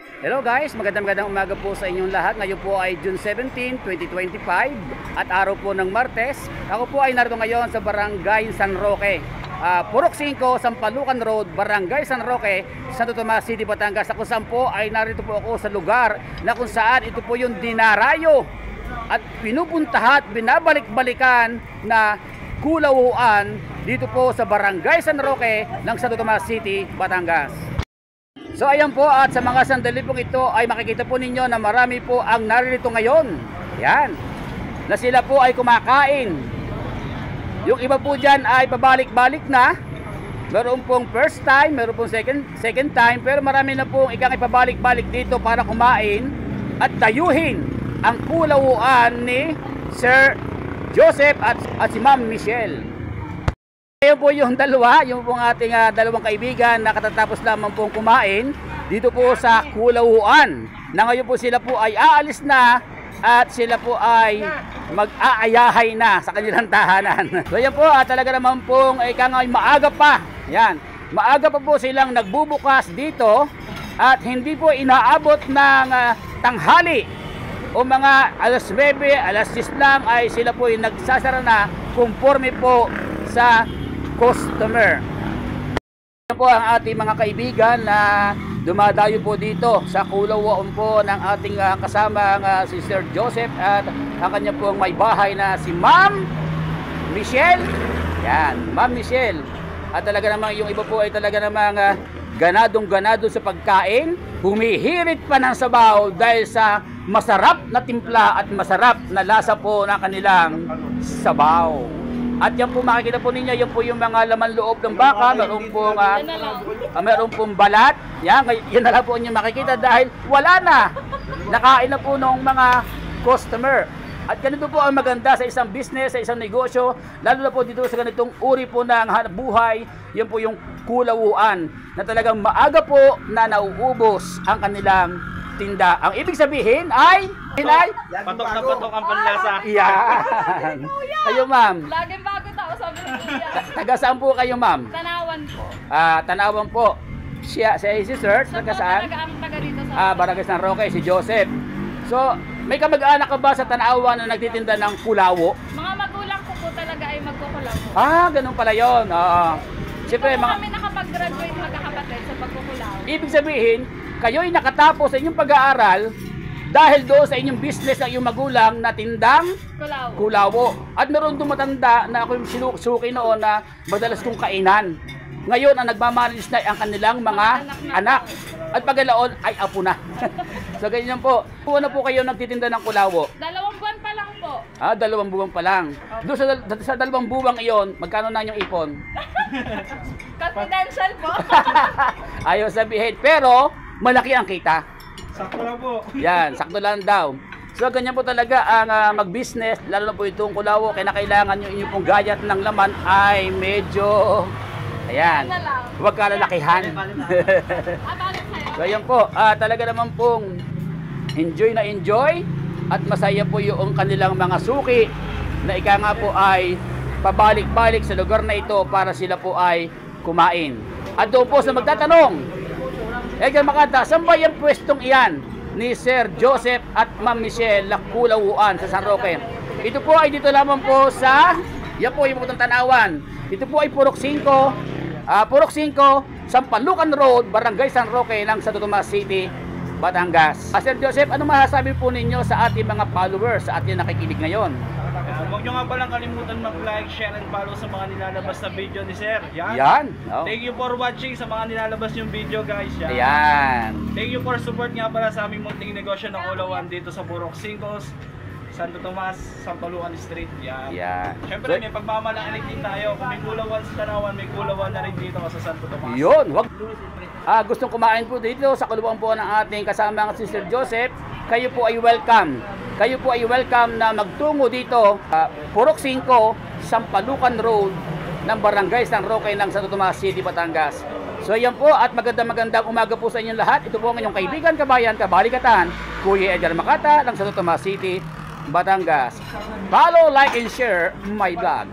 Hello guys, magandang umaga po sa inyong lahat. Ngayon po ay June 17, 2025 at araw po ng Martes. Ako po ay narito ngayon sa Barangay San Roque, Purok 5, Sampalucan Road, Barangay San Roque, Santo Tomas City, Batangas. Kung saan po ay narito po ako sa lugar na kung saan ito po yung dinarayo at pinupuntahan at binabalik-balikan na kulawuan dito po sa Barangay San Roque ng Santo Tomas City, Batangas. So ayan po, at sa mga sandali pong ito ay makikita po ninyo na marami po ang naririto ngayon. Yan, na sila po ay kumakain. Yung iba po dyan ay pabalik-balik na. Meron pong first time, meron pong second time, pero marami na pong ikang ipabalik-balik dito para kumain at dayuhin ang kulawuan ni Sir Joseph at si Ma'am Michelle. Ngayon po yung dalawa, yung pong ating dalawang kaibigan na katatapos lamang pong kumain dito po sa kulawuan. Na ngayon po sila po ay aalis na at sila po ay mag-aayahay na sa kanilang tahanan. So yan po, talaga naman pong ay maaga pa. Yan, maaga pa po silang nagbubukas dito at hindi po inaabot ng tanghali o mga alas 9, alas 10 lang ay sila po ay nagsasara na conforme po sa customer. Ito po ang ating mga kaibigan na dumadayo po dito sa kulawuan po ng ating kasama si Sir Joseph at ang kanya pong may bahay na si Ma'am Michelle. Yan, Ma'am Michelle. At talaga namang yung iba po ay talaga namang ganadong-ganado sa pagkain, humihirit pa ng sabaw dahil sa masarap na timpla at masarap na lasa po ng kanilang sabaw. At yan po makikita po ninyo, yan po yung mga laman loob ng baka, meron pong balat. Yan na lang po inyo makikita dahil wala na. Nakain na po ng mga customer. At ganito po ang maganda sa isang business, sa isang negosyo, lalo na po dito sa ganitong uri po ng hanap buhay, yan po yung kulawuan na talagang maaga po na nauubos ang kanilang tinda. Ang ibig sabihin ay patok na patok ang panlasa. Yan. Kayo ma'am. Laging bago tao sabi ng kuya. Taga saan po kayo ma'am? Tanawan po. Tanawan po. Si Sir, taga saan? Ang taga dito sa Barangay San Roque, si Joseph. So, may kamag-anak ka ba sa Tanawan na nagtitinda ng kulawo? mga magulang ko po talaga ay magkukulang po. Ganun pala yun. Siyempre, Kami nakapag-graduate magkakapatid sa pagkukulang. ibig sabihin, kayo'y nakatapos sa inyong pag-aaral dahil doon sa inyong business ng iyong magulang na tindang kulawo. At meron dumatanda na ako yung sinuki noon na madalas kong kainan. Ngayon, ang nagmamanis na ang kanilang mga anak. At pagkalaon ay apo na. So, ganyan po. Kung ano po kayo nagtitinda ng kulawo? 2 buwan pa lang po. 2 buwan pa lang. Doon sa 2 buwang iyon, magkano na yung ipon? Confidential po. Ayaw sabihin. Pero, malaki ang kita. Sakto lang po. Yan, sakto lang daw. So ganyan po talaga ang mag-business, lalo na po itong kulawo, kaya kailangan yung inyong pong gayat ng laman ay medyo, ayan, huwag kalalakihan. So ayan po, talaga naman pong enjoy na enjoy at masaya po yung kanilang mga suki na ika nga po ay pabalik-balik sa lugar na ito para sila po ay kumain. At doon po sa magtatanong, Edgar Makata, saan ba yung pwestong iyan ni Sir Joseph at Ma'am Michelle na kulawuan sa San Roque? Ito po ay dito lamang po sa, yan po yung putang Tanawan. Ito po ay Purok 5, Sampalucan Road, Barangay San Roque ng Santo Tomas City, Batangas. Sir Joseph, ano masasabi po ninyo sa ating mga followers, sa ating nakikinig ngayon? Huwag nyo nga palang kalimutan mag-like, share, and follow sa mga nilalabas na video ni Sir. Yan. Oh. Thank you for watching sa mga nilalabas yung video, guys. Ayan. Thank you for support nga pala sa aming munting negosyo ng Kulawan dito sa Purok 5, Santo Tomas, Sampalucan Street. Yan. Siyempre, may pagmamalaki din tayo. Kung may kulawan sa Tanawan, may kulawan na rin dito sa Santo Tomas. Yun. Gustong kumain po dito sa kulawuan po ng ating kasama si Sir Joseph. Kayo po ay welcome. Kayo po ay welcome na magtungo dito, Purok 5, Sampalucan Road ng Barangay San Roque ng Santo Tomas City, Batangas. So yan po, at magandang umaga po sa inyong lahat. Ito po ang inyong kaibigan, kabayan, kabalikatan, Kuya Edgar Makata ng Santo Tomas City, Batangas. Follow, like, and share my vlog.